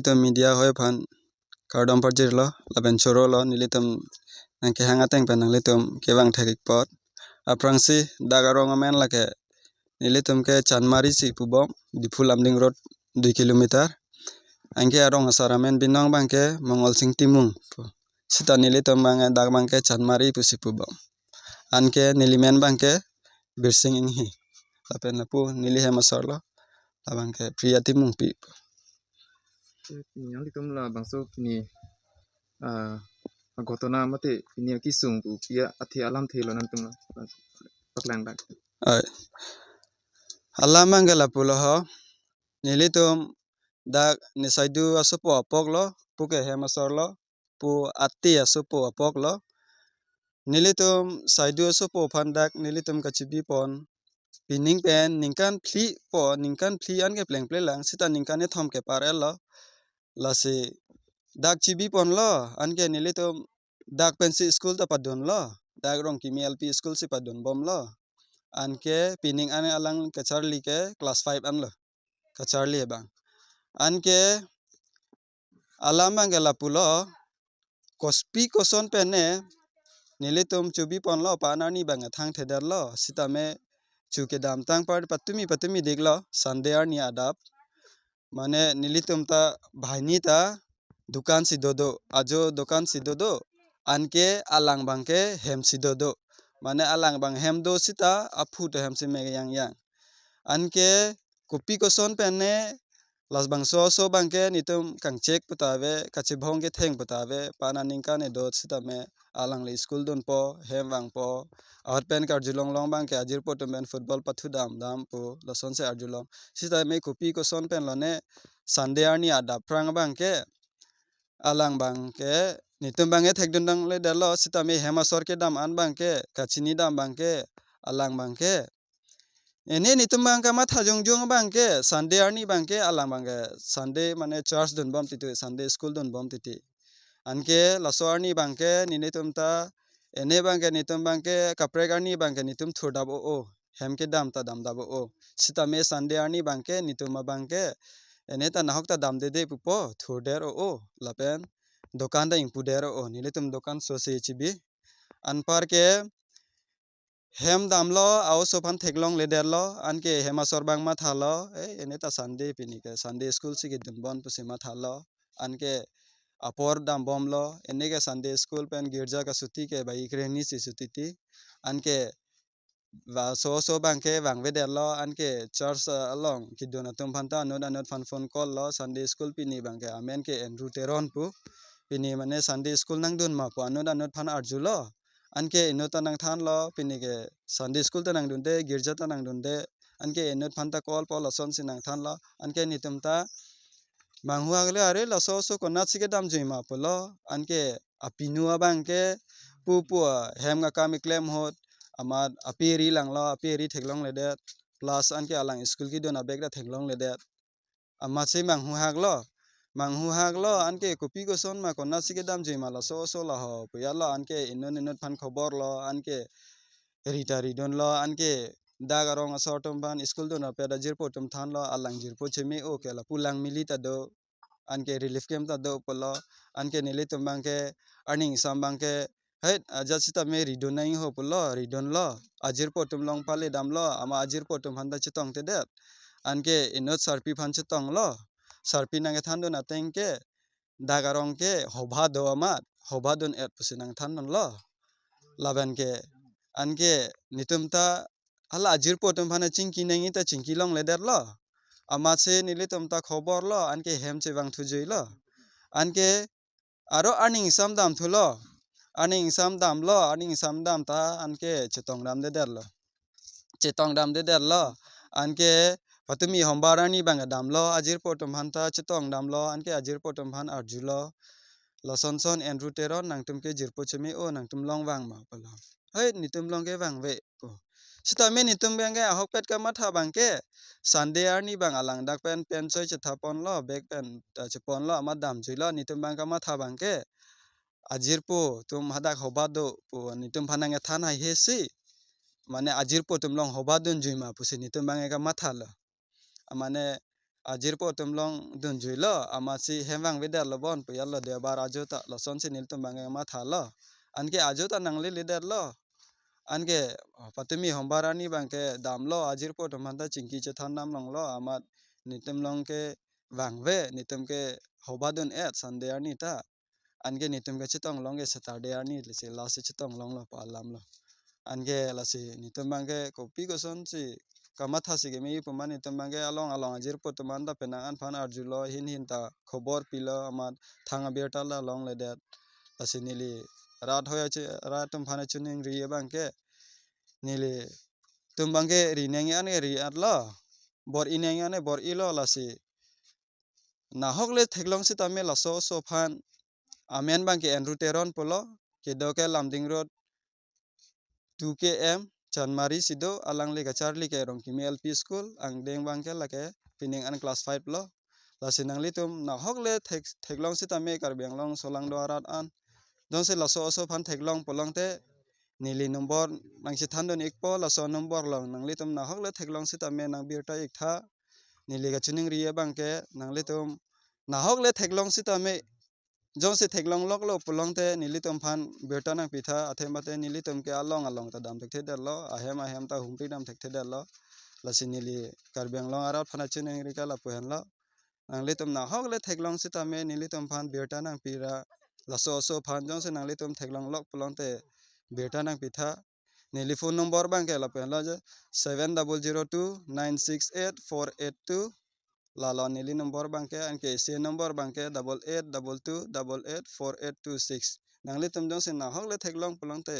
nilitum media hoi phan kardom parjir lo laben choro lo nilitum nangke hangateng pen nilitum kewang thekik pot aprangsi dagarong amen lake nilitum ke chanmari si pubom dipul amding road 2 kilometer angke arong asaramen binong bangke mongol sing timung sita nilitum bangke dag bangke chanmari pusi pubom anke nilimen bangke birsing inghi lapen lapu nili hemasor lo labangke priya timung pi yang litum la bangso kini gotona mate kini kisung pu pia athi alam thelo nantung paklang dak alam bangke lapu lo ho nilitum dak nisaidu asupo apok lo puke hemasor lo pu ati asupo apok lo nilitum saidu asupo phandak nilitum kachibi pon pining pen ningkan phli anke pleng plelang sita ningkan e thom ke parel lo lasi dak chibi pon lo anke nilitum dak pensi school ta padon lo dak rong kimi lp school si padon bom lo anke pining ane alang ke charlie ke class 5 an lo ke charlie bang anke alam bang ke lapulo kospi koson pene nilitum chubi pon lo panani bang thang theder lo sitame chuke dam tang par patumi dik lo sunday ar ni adap mane nilitum ta bhaini ta dukan si dodo ajo dukan si dodo anke alang bangke hem si dodo mane alang bang hem do sita aphu to hem si me yang anke kopi koson pene las bang so bangke nitum kang cek putawe kachibhong ke theng putawe pana ningka ne dot sita me alang le school don po hem bang po out pen kar julong long bangke ajir po tum ben football pathu dam po lason se arjulong sita me kopi koson pen lone sunday ar ni adap prang bangke alang bangke nitum bangke thekdun dang le dalo sita me hemasor ke dam an bangke kachini dam bangke alang bangke ini nitum bangke ma thajong jong bangke sunday ar ni bangke alang bangke sunday mane church don bom titu sunday school don bom titi anke laso ar ni bangke ninitum ta ene bangke nitum bangke kaprek ar ni bangke nitum thurdab o hem ke dam ta dam dabo o sita me sunday ar ni bangke nitum ma bangke ene ta nahok ta dam de pupo thurder o lapen dokan da ingpuder o nilitum dokan so se chibi anpar ke hem dam lo aw sopan theklong leder lo anke hemasor bang ma thalo ene ta sunday pini ke sunday school si ke dunbon pusi ma thalo anke apor dam bom lo ene ke sunday school pen girja ka suti ke bai kreni si suti ti anke va so bangke bang veder lo anke church along kidona tum phanta anot fan phone call lo sunday school pini bangke amen ke enru teron pu pini mane sunday school nang dun ma pu anot phan arjulo anke inota nang than lo pini ke sunday school ta nang dunde girja ta nang dunde anke enot phanta call po lason si nang than lo anke nitum ta manghuak le are laso konat si ke dam jima pu lo anke apinu bangke pu hem ga kam klem hot amad aperi lang lo aperi theklong le det plus anke alang school ki dona bek da theklong le det amma se manghu hak lo anke kopi ko son ma konna sike dam joi ma la so la ho puya lo anke innon phan khobor lo anke ritari don lo anke dagarong asortum ban school don apeda jirpo tum than lo alang jirpo chemi o ke la pulang milita do anke relief camp ta do polo anke nilitum bangke earning sam bangke het ajasita me ridon nai ho polo ridon lo ajir po tum long pale dam lo ama ajir po tum handa chitong te det anke inot sarpi phan chitong lo sarpi nang than don ateng ke dagarong ke hobha do amat hobha don et pusinang than non lo laban ke anke nitum ta ala ajir po tum phana chingki nangi ta chingki long leder lo ama se nilitum ta khobor lo anke hem che bang thujoi lo anke aro earning sam dam thulo earning sam dam ta anke chetong dam de der lo chetong dam de der lo anke patumi hombarani bang dam lo ajir po tum hanta chetong dam lo anke ajir po tum han arjulo lason son enru teron nang tum ke jirpo chemi o nang tum long wang ma pala hei nitum long ke wang ve po sita me nitum bang ke ahok pet ka matha bang ke sunday ar ni bang alang dak pen choi chetha pon lo bek pen ta chepon lo ama dam jui lo nitum bang ka matha bang ke ajir po tum hadak hobado po nitum phanang e than hai he si mane ajir po tum long hobadun jui ma pusi nitum bang ka matha lo mane ajir po tumlong dun jui lo amasi hemwang vidar lo bon puyal lo dia bar ajota lo son sinil tumbange ma thalo anke ajota nangli lider lo anke patumi hombarani bangke damlo ajir po tumanda chingki chethan nam long lo amat nitum long ke wangwe nitum ke hobadun et sunday ani ta anke nitum ke chitong long ke saturday ani lisi lasi chitong long lo pa lam lo anke lasi nitum bangke kopi ko son si kamatha si gemi puma nitum bangke along along ajir po tumanda penang an phan arjulo hin ta khobor pilo amat thanga berta la long le det lasi nili rat hoya che rat tum phane chuning ri bangke nili tumbangke rineng ane ri atlo bor ineng ane bor ilo lasi nahok le theklong si tame laso so phan amen bangke enruteron polo kedoke lamding road 2 km Chanmari sido alang le Charlie ke rong kimi LP school ang deng bangke lake pining an class 5 lo lasi nangli tum nahok le theklong si tame karbiang long solang do arat an dong se laso so phan theklong polong te nili nombor nang si thandon ikpo laso nombor long nangli tum nahok le theklong si tame nang birta iktha nili ga chuning riya bangke nangli tum nahok le theklong si tame jong se theklong lok lo polong te nili tum phan birta nang pitha athe mate nili tum ke along along ta dam thek der lo ahem ta humpi dam thek der lo lasi nili karbiang long arat phana chuning ri ka la puhan lo nangli tum nahok le theklong si tame nili tum phan birta nang pira laso so phan jong se nangli tum theklong lok polong te birta nang pitha nili phone number bangke la puhan lo 7002968482 lalo nili number bangke anke se number bangke 8822884826 nangli tum jong se nahok le theklong polong te